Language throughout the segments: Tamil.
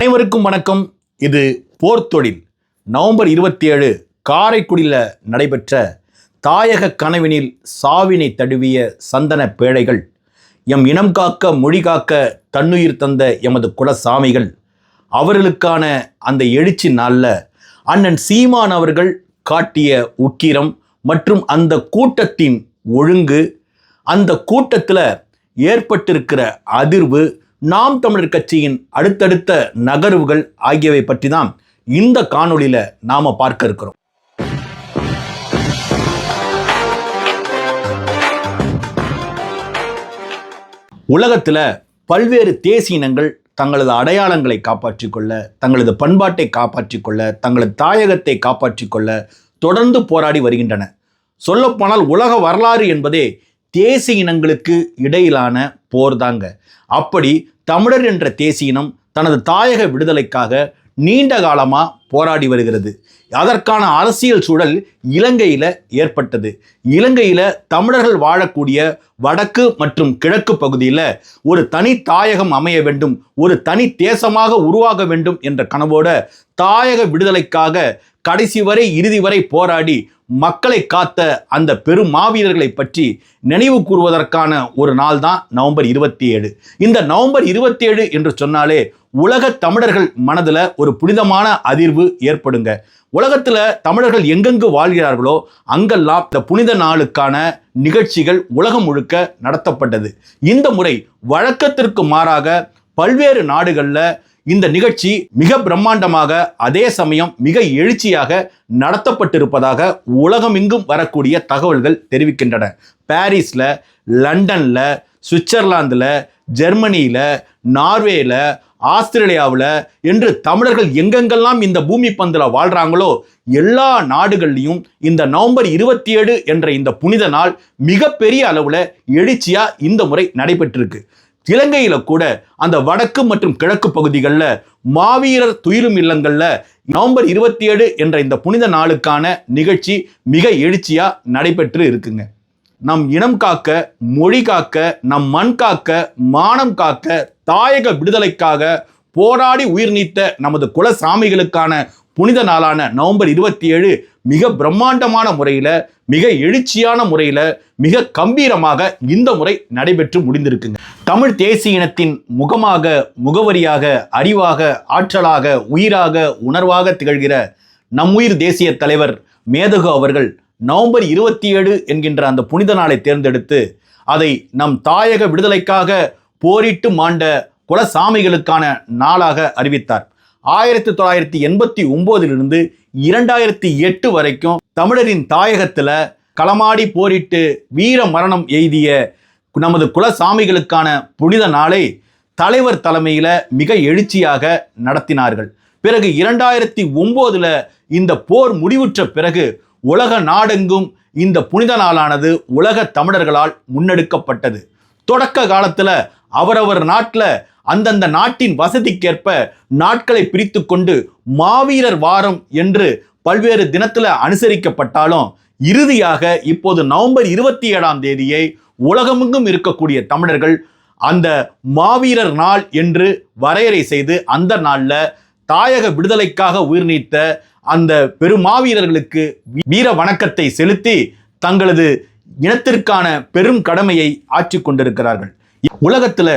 அனைவருக்கும் வணக்கம். இது போர்த்தொழில். நவம்பர் 27 காரைக்குடியில் நடைபெற்ற தாயக கனவினில் சாவினை தழுவிய சந்தன பேழைகள், எம் இனம் காக்க மொழி காக்க தன்னுயிர் தந்த எமது குலசாமிகள் அவர்களுக்கான அந்த எழுச்சி நாளில் அண்ணன் சீமான் அவர்கள் காட்டிய உக்கிரம் மற்றும் அந்த கூட்டத்தின் ஒழுங்கு, அந்த கூட்டத்தில் ஏற்பட்டிருக்கிற அதிர்வு, நாம் தமிழர் கட்சியின் அடுத்தடுத்த நகர்வுகள் ஆகியவை பற்றி தான் இந்த காணொளியில நாம பார்க்க இருக்கிறோம். உலகத்துல பல்வேறு தேசிய இனங்கள் தங்களது அடையாளங்களை காப்பாற்றிக் கொள்ள, தங்களது பண்பாட்டை காப்பாற்றிக் கொள்ள, தங்களது தாயகத்தை காப்பாற்றிக் கொள்ள தொடர்ந்து போராடி வருகின்றன. சொல்லப்போனால் உலக வரலாறு என்பதே தேசிய இனங்களுக்கு இடையிலான போர் தாங்க. அப்படி தமிழர் என்ற தேசிய இனம் தனது தாயக விடுதலைக்காக நீண்ட காலமாக போராடி வருகிறது. அதற்கான அரசியல் சூழல் இலங்கையில் ஏற்பட்டது. இலங்கையில் தமிழர்கள் வாழக்கூடிய வடக்கு மற்றும் கிழக்கு பகுதியில் ஒரு தனி தாயகம் அமைய வேண்டும், ஒரு தனி தேசமாக உருவாக வேண்டும் என்ற கனவோட தாயக விடுதலைக்காக கடைசி வரை இறுதி வரை போராடி மக்களை காத்த அந்த பெரும் மாவீரர்களை பற்றி நினைவு கூறுவதற்கான ஒரு நாள் தான் நவம்பர் 27. இந்த நவம்பர் 27 என்று சொன்னாலே உலக தமிழர்கள் மனதில் ஒரு புனிதமான அதிர்வு ஏற்படுங்க. உலகத்தில் தமிழர்கள் எங்கெங்கு வாழ்கிறார்களோ அங்கெல்லாம் இந்த புனித நாளுக்கான நிகழ்ச்சிகள் உலகம் முழுக்க நடத்தப்பட்டது. இந்த முறை வழக்கத்திற்கு மாறாக பல்வேறு நாடுகளில் இந்த நிகழ்ச்சி மிக பிரம்மாண்டமாக, அதே சமயம் மிக எழுச்சியாக நடத்தப்பட்டிருப்பதாக உலகமெங்கும் வரக்கூடிய தகவல்கள் தெரிவிக்கின்றன. பாரிஸில், லண்டனில், சுவிட்சர்லாந்தில், ஜெர்மனியில், நார்வேயில், ஆஸ்திரேலியாவில் என்று தமிழர்கள் எங்கெங்கெல்லாம் இந்த பூமி பந்தில் வாழ்கிறாங்களோ எல்லா நாடுகள்லையும் இந்த நவம்பர் 27 என்ற இந்த புனித நாள் மிகப்பெரிய அளவில் எழுச்சியாக இந்த முறை நடைபெற்றிருக்கு. இலங்கையில் கூட அந்த வடக்கு மற்றும் கிழக்கு பகுதிகளில் மாவீரர் துயிலும் இல்லங்களில் நவம்பர் 27 என்ற இந்த புனித நாளுக்கான நிகழ்ச்சி மிக எழுச்சியாக நடைபெற்று இருக்குங்க. நம் இனம் காக்க, மொழி காக்க, நம் மண் காக்க, மானம் காக்க, தாயக விடுதலைக்காக போராடி உயிர் நீத்த நமது குலசாமிகளுக்கான புனித நாளான நவம்பர் 27 மிக பிரம்மாண்டமான முறையில், மிக எழுச்சியான முறையில், மிக கம்பீரமாக இந்த முறை நடைபெற்று முடிந்திருக்குங்க. தமிழ் தேசிய இனத்தின் முகமாக, முகவரியாக, அறிவாக, ஆற்றலாக, உயிராக, உணர்வாக திகழ்கிற நம்முயிர் தேசிய தலைவர் மேதகு அவர்கள் நவம்பர் 27 என்கின்ற அந்த புனித நாளை தேர்ந்தெடுத்து அதை நம் தாயக விடுதலைக்காக போரிட்டு மாண்ட குலசாமிகளுக்கான நாளாக அறிவித்தார். 1989 2008 வரைக்கும் தமிழரின் தாயகத்தில் களமாடி போரிட்டு வீர மரணம் எய்திய நமது குலசாமிகளுக்கான புனித நாளை தலைவர் தலைமையில் மிக எழுச்சியாக நடத்தினார்கள். பிறகு 2009 இந்த போர் முடிவுற்ற பிறகு உலக நாடெங்கும் இந்த புனித நாளானது உலக தமிழர்களால் முன்னெடுக்கப்பட்டது. தொடக்க காலத்தில் அவரவர் நாட்டில் அந்தந்த நாட்டின் வசதிக்கேற்ப நாட்களை பிரித்து கொண்டு மாவீரர் வாரம் என்று பல்வேறு தினத்தில் அனுசரிக்கப்பட்டாலும் இறுதியாக இப்போது நவம்பர் 27 உலகமெங்கும் இருக்கக்கூடிய தமிழர்கள் அந்த மாவீரர் நாள் என்று வரையறை செய்து அந்த நாளில் தாயக விடுதலைக்காக உயிர் நீத்த அந்த பெருமாவீரர்களுக்கு வீர வணக்கத்தை செலுத்தி தங்களது இனத்திற்கான பெரும் கடமையை ஆற்றி கொண்டிருக்கிறார்கள். உலகத்தில்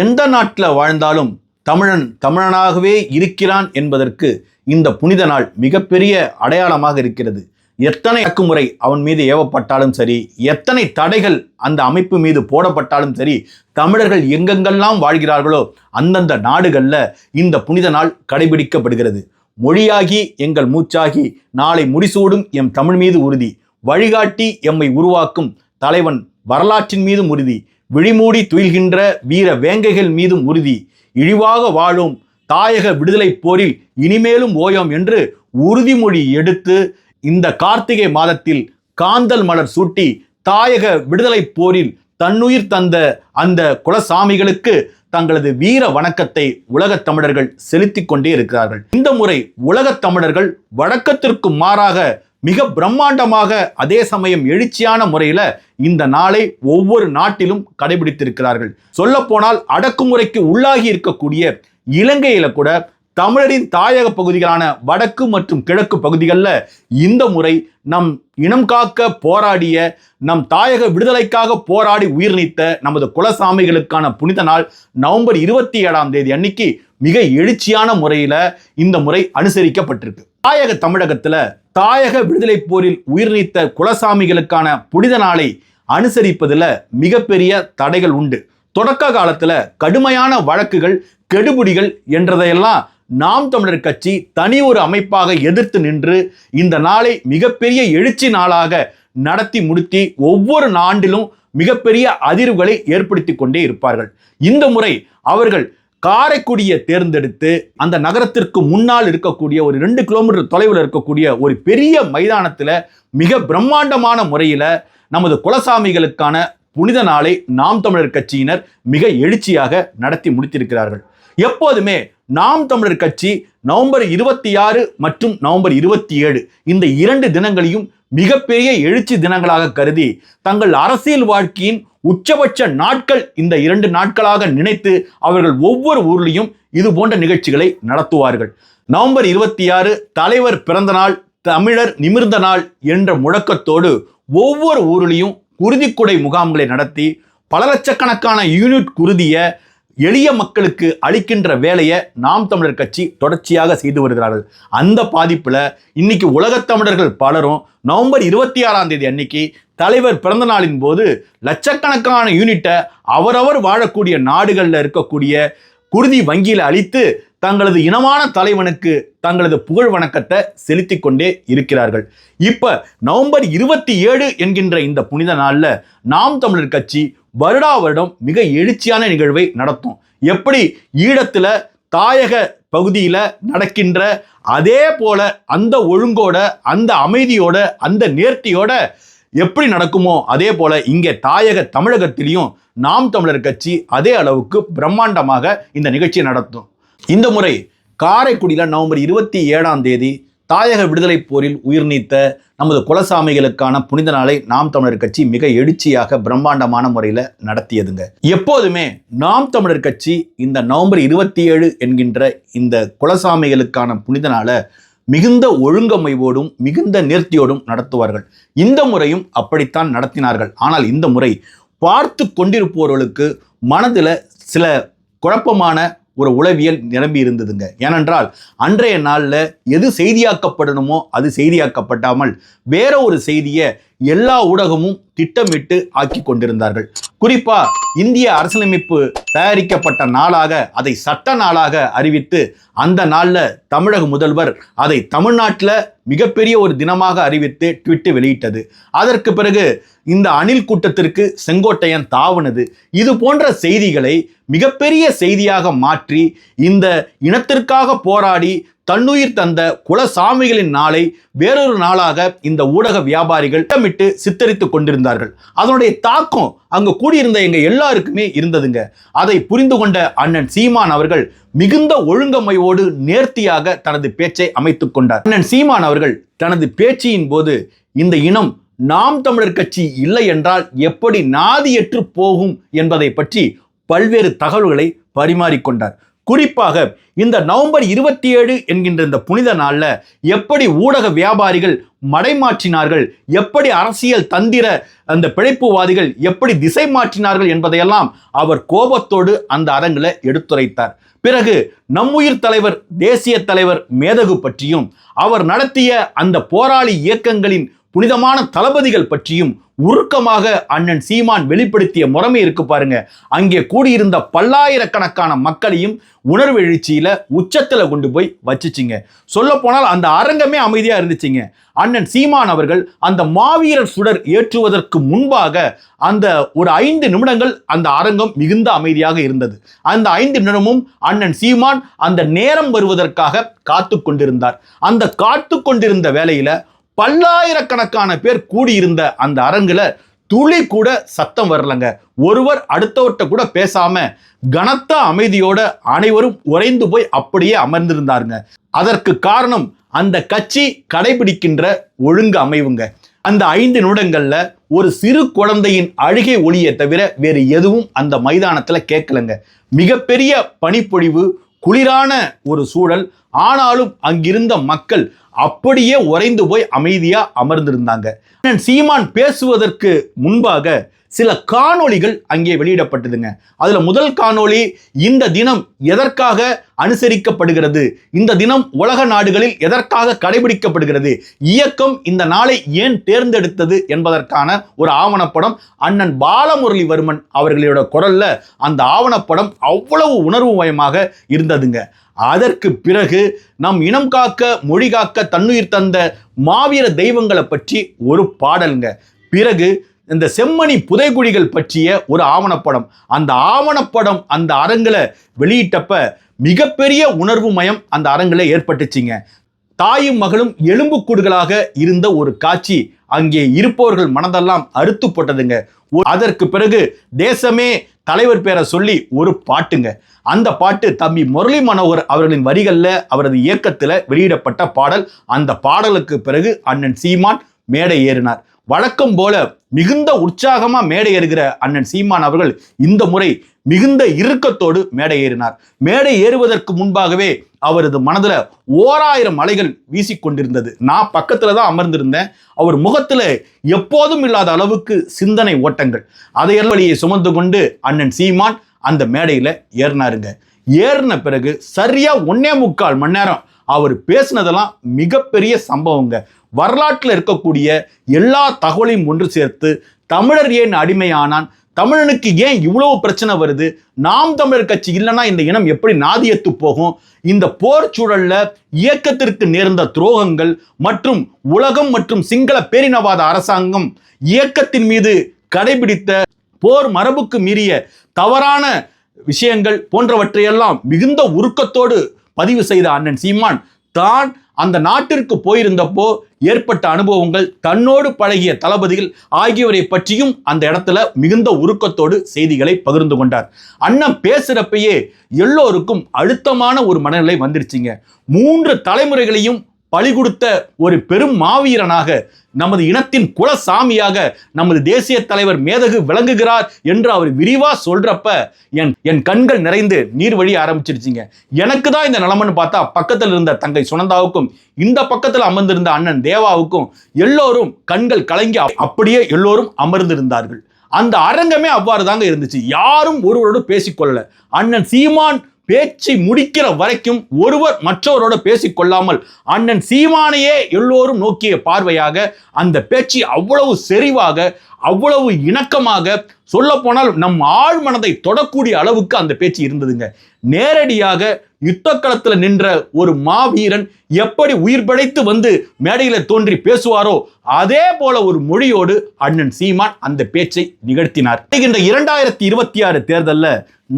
எந்த நாட்டில் வாழ்ந்தாலும் தமிழன் தமிழனாகவே இருக்கிறான் என்பதற்கு இந்த புனித நாள் மிகப்பெரிய அடையாளமாக இருக்கிறது. எத்தனை அடக்குமுறை அவன் மீது ஏவப்பட்டாலும் சரி, எத்தனை தடைகள் அந்த அமைப்பு மீது போடப்பட்டாலும் சரி, தமிழர்கள் எங்கெங்கெல்லாம் வாழ்கிறார்களோ அந்தந்த நாடுகளில் இந்த புனித நாள் கடைபிடிக்கப்படுகிறது. மொழியாகி எங்கள் மூச்சாகி நாளை முடிசூடும் எம் தமிழ் மீது உறுதி, வழிகாட்டி எம்மை உருவாக்கும் தலைவன் வரலாற்றின் மீதும் உறுதி, விழிமூடி துயில்கின்ற வீர வேங்கைகள் மீதும் உறுதி, இழிவாக வாழும் தாயக விடுதலை போரில் இனிமேலும் ஓயோம் என்று உறுதிமொழி எடுத்து இந்த கார்த்திகை மாதத்தில் காந்தல் மலர் சூட்டி தாயக விடுதலை போரில் தன்னுயிர் தந்த அந்த குலசாமிகளுக்கு தங்களது வீர வணக்கத்தை உலகத் தமிழர்கள் செலுத்தி கொண்டே இருக்கிறார்கள். இந்த முறை உலகத் தமிழர்கள் வழக்கத்திற்கு மாறாக மிக பிரம்மாண்டமாக அதே சமயம் எழுச்சியான முறையில் இந்த நாளை ஒவ்வொரு நாட்டிலும் கடைபிடித்திருக்கிறார்கள். சொல்ல போனால் அடக்குமுறைக்கு உள்ளாகி இருக்கக்கூடிய இலங்கையில கூட தமிழரின் தாயக பகுதிகளான வடக்கு மற்றும் கிழக்கு பகுதிகளில் இந்த முறை நம் இனம் காக்க போராடிய, நம் தாயக விடுதலைக்காக போராடி உயிர் நீத்த நமது குலசாமிகளுக்கான புனித நாள் நவம்பர் 27 அன்னைக்கு மிக எழுச்சியான முறையில இந்த முறை அனுசரிக்கப்பட்டிருக்கு. தாயக தமிழகத்துல தாயக விடுதலை போரில் உயிர் நீத்த குலசாமிகளுக்கான புனித நாளை அனுசரிப்பதில் மிகப்பெரிய தடைகள் உண்டு. தொடக்க காலத்துல கடுமையான வழக்குகள், கெடுபிடிகள் என்றதையெல்லாம் நாம் தமிழர் கட்சி தனி ஒரு அமைப்பாக எதிர்த்து நின்று இந்த நாளை மிகப்பெரிய எழுச்சி நாளாக நடத்தி முடித்து ஒவ்வொரு ஆண்டிலும் மிகப்பெரிய அதிர்வுகளை ஏற்படுத்தி கொண்டே இருப்பார்கள். இந்த முறை அவர்கள் காரைக்குடியை தேர்ந்தெடுத்து அந்த நகரத்திற்கு முன்னால் இருக்கக்கூடிய ஒரு 2 கிலோமீட்டர் தொலைவில் இருக்கக்கூடிய ஒரு பெரிய மைதானத்தில் மிக பிரம்மாண்டமான முறையில் நமது குலசாமிகளுக்கான புனித நாளை நாம் தமிழர் கட்சியினர் மிக எழுச்சியாக நடத்தி முடித்திருக்கிறார்கள். எப்போதுமே நாம் தமிழர் கட்சி நவம்பர் 26 மற்றும் நவம்பர் 27 இந்த 2 தினங்களையும் மிகப்பெரிய எழுச்சி தினங்களாக கருதி தங்கள் அரசியல் வாழ்க்கையின் உச்சபட்ச நாட்கள் இந்த 2 நாட்களாக நினைத்து அவர்கள் ஒவ்வொரு ஊர்லையும் இது போன்ற நிகழ்ச்சிகளை நடத்துவார்கள். நவம்பர் 26 தலைவர் பிறந்த நாள், தமிழர் நிமிர்ந்த நாள் என்ற முழக்கத்தோடு ஒவ்வொரு ஊரிலையும் குருதிக்குடை முகாம்களை நடத்தி பல லட்சக்கணக்கான யூனிட் குருதிய எளிய மக்களுக்கு அளிக்கின்ற வேலையை நாம் தமிழர் கட்சி தொடர்ச்சியாக செய்து வருகிறார்கள். அந்த பாதிப்புல இன்னைக்கு உலகத் தமிழர்கள் பலரும் நவம்பர் 26 அன்னைக்கு தலைவர் பிறந்த நாளின் போது லட்சக்கணக்கான யூனிட்டை அவரவர் வாழக்கூடிய நாடுகளில் இருக்கக்கூடிய குருதி வங்கியில் அளித்து தங்களது இனமான தலைவனுக்கு தங்களது புகழ் வணக்கத்தை செலுத்தி கொண்டே இருக்கிறார்கள். இப்ப நவம்பர் 27 என்கின்ற இந்த புனித நாள்ல நாம் தமிழர் கட்சி வருடா வருடம் மிக எழுச்சியான நிகழ்வை நடத்தும். எப்படி ஈழத்துல தாயக பகுதியில நடக்கின்ற அதே போல அந்த ஒழுங்கோட, அந்த அமைதியோட, அந்த நேர்த்தியோட எப்படி நடக்குமோ அதே போல இங்கே தாயக தமிழகத்திலையும் நாம் தமிழர் கட்சி அதே அளவுக்கு பிரம்மாண்டமாக இந்த நிகழ்ச்சியை நடத்தும். இந்த முறை காரைக்குடியில் நவம்பர் 27 தாயக விடுதலை போரில் உயிர் நீத்த நமது குலசாமிகளுக்கான புனித நாளை நாம் தமிழர் கட்சி மிக எழுச்சியாக பிரம்மாண்டமான முறையில் நடத்தியதுங்க. எப்போதுமே நாம் தமிழர் கட்சி இந்த நவம்பர் 27 என்கின்ற இந்த குலசாமிகளுக்கான புனித நாளை மிகுந்த ஒழுங்கமைவோடும் மிகுந்த நேர்த்தியோடும் நடத்துவார்கள். இந்த முறையும் அப்படித்தான் நடத்தினார்கள். ஆனால் இந்த முறை பார்த்து கொண்டிருப்பவர்களுக்கு மனதில் சில குழப்பமான ஒரு உளவியல் நிரம்பி இருந்ததுங்க. ஏனென்றால் அன்றைய நாளில் எது செய்தியாக்கப்படணுமோ அது செய்தியாக்கப்படாமல் வேற ஒரு செய்தியை எல்லா ஊடகமும் திட்டமிட்டு ஆக்கி கொண்டிருந்தார்கள். குறிப்பா இந்திய அரசியலமைப்பு தயாரிக்கப்பட்ட நாளாக அதை சட்ட நாளாக அறிவித்து அந்த நாளில் தமிழக முதல்வர் அதை தமிழ்நாட்டில் மிகப்பெரிய ஒரு தினமாக அறிவித்து ட்விட்டு வெளியிட்டது. அதற்கு பிறகு இந்த அணில் கூட்டத்திற்கு செங்கோட்டையன் தாவுனது. இது போன்ற செய்திகளை மிகப்பெரிய செய்தியாக மாற்றி இந்த இனத்திற்காக போராடி தன்னுயிர் தந்த குலசாமிகளின் நாளை வேறொரு நாளாக இந்த ஊடக வியாபாரிகள் திட்டமிட்டு சித்தரித்து கொண்டிருந்தார்கள். அதனுடைய தாக்கம் அங்கு கூடியிருந்த எங்க எல்லாருக்குமே இருந்ததுங்க. அதை புரிந்து கொண்ட அண்ணன் சீமான் அவர்கள் மிகுந்த ஒழுங்கமையோடு நேர்த்தியாக தனது பேச்சை அமைத்துக் கொண்டார். அண்ணன் சீமான் அவர்கள் தனது பேச்சின் போது இந்த இனம் நாம் தமிழர் கட்சி இல்லை என்றால் எப்படி நாதியற்று போகும் என்பதை பற்றி பல்வேறு தகவல்களை பரிமாறிக்கொண்டார். குறிப்பாக இந்த நவம்பர் 27 என்கின்ற இந்த புனித நாள்ல எப்படி ஊடக வியாபாரிகள் மடைமாற்றினார்கள், எப்படி அரசியல் தந்திர அந்த பிழைப்புவாதிகள் எப்படி திசை மாற்றினார்கள் என்பதையெல்லாம் அவர் கோபத்தோடு அந்த அரங்கில் எடுத்துரைத்தார். பிறகு நம்முயிர் தலைவர், தேசிய தலைவர் மேதகு பற்றியும் அவர் நடத்திய அந்த போராளி இயக்கங்களின் புனிதமான தளபதிகள் பற்றியும் உருக்கமாக அண்ணன் சீமான் வெளிப்படுத்திய முறைமை இருக்கு பாருங்க. அங்கே கூடியிருந்த பல்லாயிரக்கணக்கான மக்களையும் உணர்வு எழுச்சியில உச்சத்துல கொண்டு போய் வச்சுச்சிங்க. சொல்ல போனால் அந்த அரங்கமே அமைதியா இருந்துச்சுங்க. அண்ணன் சீமான் அவர்கள் அந்த மாவீரர் சுடர் ஏற்றுவதற்கு முன்பாக அந்த ஒரு 5 நிமிடங்கள் அந்த அரங்கம் மிகுந்த அமைதியாக இருந்தது. அந்த 5 நிமிடமும் அண்ணன் சீமான் அந்த நேரம் வருவதற்காக காத்து கொண்டிருந்தார். அந்த காத்து கொண்டிருந்த வேளையில பல்லாயிரக்கணக்கான பேர் கூடியிருந்த அந்த அரங்குல துளி கூட சத்தம் வரலங்க. ஒருவர் அடுத்தவர்கிட்ட கூட பேசாம கனத்த அமைதியோட அனைவரும் உறைந்து போய் அப்படியே அமர்ந்திருந்தாருங்க. அதற்கு காரணம் அந்த கட்சி கடைபிடிக்கின்ற ஒழுங்கு அமைவுங்க. அந்த 5 நிமிடங்கள்ல ஒரு சிறு குழந்தையின் அழுகை ஒலியை தவிர வேறு எதுவும் அந்த மைதானத்துல கேட்கலங்க. மிகப்பெரிய பனிப்பொழிவு, குளிரான ஒரு சூழல். ஆனாலும் அங்கிருந்த மக்கள் அப்படியே உறைந்து போய் அமைதியா அமர்ந்திருந்தாங்க. அண்ணன் சீமான் பேசுவதற்கு முன்பாக சில காணொளிகள் அங்கே வெளியிடப்பட்டதுங்க. அதுல முதல் காணொளி, இந்த தினம் எதற்காக அனுசரிக்கப்படுகிறது, இந்த தினம் உலக நாடுகளில் எதற்காக கடைபிடிக்கப்படுகிறது, இயக்கம் இந்த நாளை ஏன் தேர்ந்தெடுத்தது என்பதற்கான ஒரு ஆவணப்படம் அண்ணன் பாலமுரளிவர்மன் அவர்களோட குரல்ல அந்த ஆவணப்படம் அவ்வளவு உணர்வுமயமாக இருந்ததுங்க. அதற்கு பிறகு நம் இனம் காக்க மொழி காக்க தன்னுயிர் தந்த மாவீர தெய்வங்களை பற்றி ஒரு பாடலுங்க. பிறகு இந்த செம்மணி புதைகுழிகள் பற்றிய ஒரு ஆவணப்படம். அந்த ஆவணப்படம் அந்த அரங்குல வெளியிட்டப்ப மிகப்பெரிய உணர்வு மயம் அந்த அரங்குல ஏற்பட்டுச்சுங்க. தாயும் மகளும் எலும்புக்கூடுகளாக இருந்த ஒரு காட்சி அங்கே இருப்பவர்கள் மனதெல்லாம் அறுத்து போட்டதுங்க. அதற்கு பிறகு தேசமே தலைவர் பேரை சொல்லி ஒரு பாட்டுங்க. அந்த பாட்டு தம்பி முரளி மனோகர் அவர்களின் வரிகள்ல அவரது இயக்கத்துல வெளியிடப்பட்ட பாடல். அந்த பாடலுக்கு பிறகு அண்ணன் சீமான் மேடை ஏறினார். வழக்கம் போல மிகுந்த உற்சாகமா மேடை ஏறுகிற அண்ணன் சீமான் அவர்கள் இந்த முறை மிகுந்த இறுக்கத்தோடு மேடை ஏறினார். மேடை ஏறுவதற்கு முன்பாகவே அவரது மனதுல 1000 அலைகள் வீசிக்கொண்டிருந்தது. நான் பக்கத்துல தான் அமர்ந்திருந்தேன். அவர் முகத்துல எப்போதும் இல்லாத அளவுக்கு சிந்தனை ஓட்டங்கள். அதையெல்லாம் வழியை சுமந்து கொண்டு அண்ணன் சீமான் அந்த மேடையில ஏறினாருங்க. ஏறின பிறகு சரியா 1.25 மணி நேரம் அவர் பேசினதெல்லாம் மிகப்பெரிய சம்பவங்க. வரலாற்றில் இருக்கக்கூடிய எல்லா தகவலையும் ஒன்று சேர்த்து தமிழர் ஏன் அடிமையானான், தமிழனுக்கு ஏன் இவ்வளவு பிரச்சனை வருது, நாம் தமிழர் கட்சி இல்லைன்னா இந்த இனம் எப்படி நாதியத்து போகும், இந்த போர் சூழல்ல இயக்கத்திற்கு நேர்ந்த துரோகங்கள் மற்றும் உலகம் மற்றும் சிங்கள பேரினவாத அரசாங்கம் இயக்கத்தின் மீது கடைபிடித்த போர் மரபுக்கு மீறிய தவறான விஷயங்கள் போன்றவற்றையெல்லாம் மிகுந்த உருக்கத்தோடு பதிவு செய்த அண்ணன் சீமான் தான் அந்த நாட்டிற்கு போயிருந்தப்போ ஏற்பட்ட அனுபவங்கள், தன்னோடு பழகிய தளபதிகள் ஆகியவரை பற்றியும் அந்த இடத்துல மிகுந்த உருக்கத்தோடு செய்திகளை பகிர்ந்து கொண்டார். அண்ணன் பேசுறப்பயே எல்லோருக்கும் அழுத்தமான ஒரு மனநிலை வந்துருச்சுங்க. 3 தலைமுறைகளையும் பலி கொடுத்த ஒரு பெரும் மாவீரனாக, நமது இனத்தின் குலசாமியாக நமது தேசிய தலைவர் மேதகு விளங்குகிறார் என்று அவர் விரிவா சொல்றப்ப என் கண்கள் நிறைந்து நீர் வழி ஆரம்பிச்சிருச்சுங்க. எனக்கு தான் இந்த நிலைமைன்னு பார்த்தா பக்கத்தில் இருந்த தங்கை சுனந்தாவுக்கும் இந்த பக்கத்தில் அமர்ந்திருந்த அண்ணன் தேவாவுக்கும் எல்லோரும் கண்கள் கலங்கி அப்படியே எல்லோரும் அமர்ந்திருந்தார்கள். அந்த அரங்கமே அவ்வாறு தாங்க இருந்துச்சு. யாரும் ஒருவரோடு பேசிக்கொள்ளல. அண்ணன் சீமான் பேச்சை முடிக்கிற வரைக்கும் ஒருவர் மற்றவரோட பேசிக்கொள்ளாமல் அண்ணன் சீமானையே எல்லோரும் நோக்கிய பார்வையாக அந்த பேச்சு அவ்வளவு செறிவாக, அவ்வளவு இணக்கமாக, சொல்ல போனால் நம் ஆழ் மனதை தொடக்கூடிய அளவுக்கு அந்த பேச்சு இருந்ததுங்க. நேரடியாக யுத்த களத்துல நின்ற ஒரு மாவீரன் எப்படி உயிர் படைத்து வந்து மேடையில தோன்றி பேசுவாரோ அதே போல ஒரு மொழியோடு அண்ணன் சீமான் அந்த பேச்சை நிகழ்த்தினார். 2026 தேர்தல்ல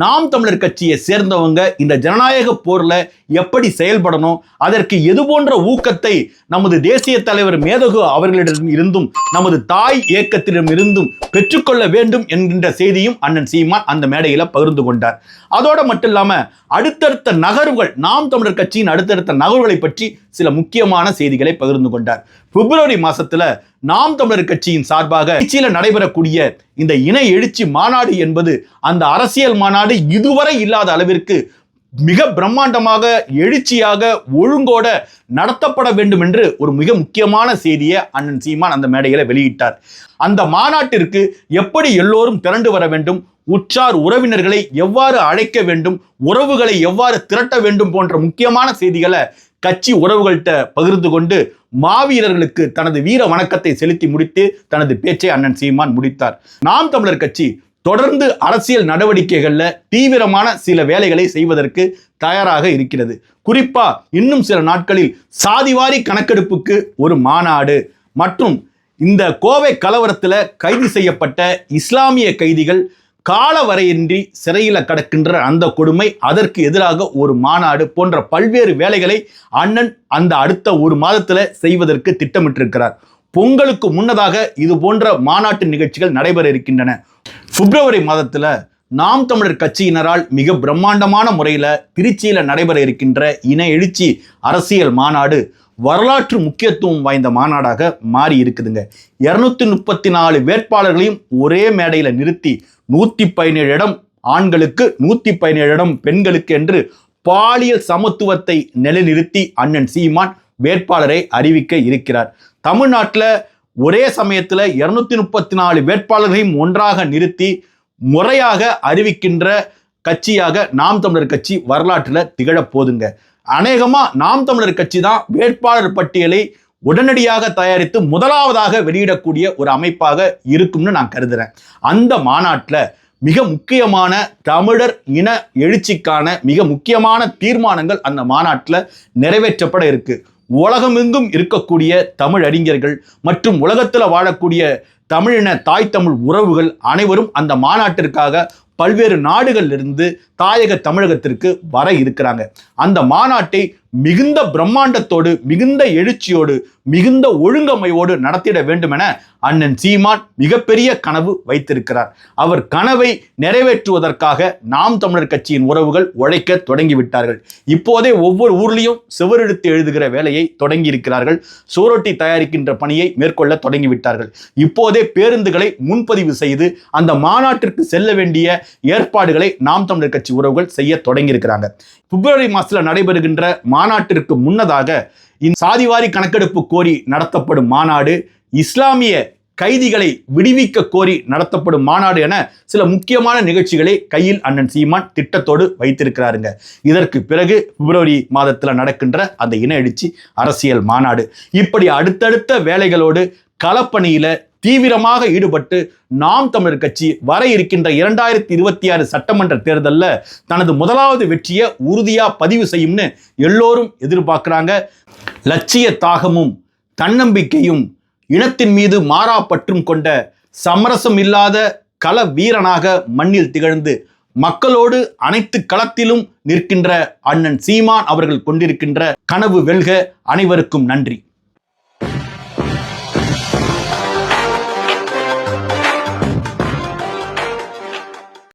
நாம் தமிழர் கட்சியை சேர்ந்தவங்க இந்த ஜனநாயக போர்ல எப்படி செயல்படணும், அதற்கு எது போன்ற ஊக்கத்தை நமது தேசிய தலைவர் மேதகு அவர்களிடம் இருந்தும் நமது தாய் இயக்கத்திடம் இருந்தும் பெற்றுக்கொள்ள வேண்டும் என்கின்ற செய்தியும் அண்ணன் சீமான் அந்த மேடையில பகிர்ந்து கொண்டார். அதோட மட்டும் இல்லாம அடுத்தடுத்த நகர்வுகள், நாம் தமிழர் கட்சியின் அடுத்தடுத்த நகர்வுகளை பற்றி சில முக்கியமான செய்திகளை பகிர்ந்து கொண்டார். பிப்ரவரி மாசத்துல நாம் தமிழர் கட்சியின் சார்பாக திருச்சியில நடைபெறக்கூடிய இந்த இன எழுச்சி மாநாடு என்பது அந்த அரசியல் மாநாடு இதுவரை இல்லாத அளவிற்கு மிக பிரம்மாண்டமாக, எழுச்சியாக, ஒழுங்கோட நடத்தப்பட வேண்டும் என்று ஒரு மிக முக்கியமான செய்தியை அண்ணன் சீமான் அந்த மேடையில வெளியிட்டார். அந்த மாநாட்டிற்கு எப்படி எல்லோரும் திரண்டு வர வேண்டும், உற்றார் உறவினர்களை எவ்வாறு அழைக்க வேண்டும், உறவுகளை எவ்வாறு திரட்ட வேண்டும் போன்ற முக்கியமான செய்திகளை கட்சி உறவுகள்கிட்ட பகிர்ந்து கொண்டு மாவீரர்களுக்கு தனது வீர வணக்கத்தை செலுத்தி முடித்து தனது பேச்சை அண்ணன் சீமான் முடித்தார். நாம் தமிழர் கட்சி தொடர்ந்து அரசியல் நடவடிக்கைகள்ல தீவிரமான சில வேலைகளை செய்வதற்கு தயாராக இருக்கிறது. குறிப்பா இன்னும் சில நாட்களில் சாதிவாரி கணக்கெடுப்புக்கு ஒரு மாநாடு மற்றும் இந்த கோவை கலவரத்துல கைது செய்யப்பட்ட இஸ்லாமிய கைதிகள் காலவரையின்றி சிறையில கடக்கின்ற அந்த கொடுமை, அதற்கு எதிராக ஒரு மாநாடு போன்ற பல்வேறு வேலைகளை அண்ணன் அந்த அடுத்த ஒரு மாதத்துல செய்வதற்கு திட்டமிட்டிருக்கிறார். பொங்கலுக்கு முன்னதாக இது போன்ற மாநாட்டு நிகழ்ச்சிகள் நடைபெற இருக்கின்றன. பிப்ரவரி மாதத்துல நாம் தமிழர் கட்சியினரால் மிக பிரம்மாண்டமான முறையில திருச்சியில நடைபெற இருக்கின்ற இன எழுச்சி அரசியல் மாநாடு வரலாற்று முக்கியத்துவம் வாய்ந்த மாநாடாக மாறி இருக்குதுங்க. 234 வேட்பாளர்களையும் ஒரே மேடையில நிறுத்தி 117 இடம் ஆண்களுக்கு, 117 இடம் பெண்களுக்கு என்று பாலியல் சமத்துவத்தை நிலைநிறுத்தி அண்ணன் சீமான் வேட்பாளரை அறிவிக்க இருக்கிறார். தமிழ்நாட்டில் ஒரே சமயத்தில் 234 வேட்பாளர்களையும் ஒன்றாக நிறுத்தி முறையாக அறிவிக்கின்ற கட்சியாக நாம் தமிழர் கட்சி வரலாற்றில் திகழப் போதுங்க. அநேகமா நாம் தமிழர் கட்சி தான் வேட்பாளர் பட்டியலை உடனடியாக தயாரித்து முதலாவதாக வெளியிடக்கூடிய ஒரு அமைப்பாக இருக்கும்னு நான் கருதுறேன். அந்த மாநாட்டில் மிக முக்கியமான தமிழர் இன எழுச்சிக்கான மிக முக்கியமான தீர்மானங்கள் அந்த மாநாட்டில் நிறைவேற்றப்பட இருக்கு. உலகமெங்கும் இருக்கக்கூடிய தமிழ் அறிஞர்கள் மற்றும் உலகத்தில் வாழக்கூடிய தமிழின தாய் தமிழ் உறவுகள் அனைவரும் அந்த மாநாட்டிற்காக பல்வேறு நாடுகளிலிருந்து தாயக தமிழகத்திற்கு வர இருக்கிறாங்க. அந்த மாநாட்டை மிகுந்த பிரம்மாண்டத்தோடு, மிகுந்த எழுச்சியோடு, மிகுந்த ஒழுங்கமையோடு நடத்திட வேண்டும் என அண்ணன் சீமான் மிகப்பெரிய கனவு வைத்திருக்கிறார். அவர் கனவை நிறைவேற்றுவதற்காக நாம் தமிழர் கட்சியின் உறவுகள் உழைக்க தொடங்கிவிட்டார்கள். இப்போதே ஒவ்வொரு ஊர்லேயும் சுவரெழுத்து எழுதுகிற வேலையை தொடங்கி இருக்கிறார்கள். சுவரொட்டி தயாரிக்கின்ற பணியை மேற்கொள்ள தொடங்கிவிட்டார்கள். இப்போதே பேருந்துகளை முன்பதிவு செய்து அந்த மாநாட்டிற்கு செல்ல வேண்டிய ஏற்பாடுகளை நாம் தமிழர் கட்சி உறவுகள் செய்ய தொடங்கி இருக்கிறாங்க. பிப்ரவரி மாதத்தில் நடைபெறுகின்ற மாநாட்டிற்கு முன்னதாக இந்த சாதிவாரி கணக்கெடுப்பு கோரி நடத்தப்படும் மாநாடு, இஸ்லாமிய கைதிகளை விடுவிக்க கோரி நடத்தப்படும் மாநாடு என சில முக்கியமான நிகழ்ச்சிகளை கையில் அண்ணன் சீமான் திட்டத்தோடு வைத்திருக்கிறாருங்க. இதற்கு பிறகு பிப்ரவரி மாதத்தில் நடக்கின்ற அந்த இன எழுச்சி அரசியல் மாநாடு, இப்படி அடுத்தடுத்த வேலைகளோடு களப்பணியில தீவிரமாக ஈடுபட்டு நாம் தமிழர் கட்சி வர இருக்கின்ற 2026 சட்டமன்ற தேர்தலில் தனது முதலாவது வெற்றியை உறுதியா பதிவு செய்யும்னு எல்லோரும் எதிர்பார்க்கிறாங்க. லட்சிய தாகமும் தன்னம்பிக்கையும் இனத்தின் மீது மாறா பற்றும் கொண்ட சமரசம் இல்லாத கள வீரனாக மண்ணில் திகழ்ந்து மக்களோடு அனைத்து களத்திலும் நிற்கின்ற அண்ணன் சீமான் அவர்கள் கொண்டிருக்கின்ற கனவு வெல்க. அனைவருக்கும் நன்றி.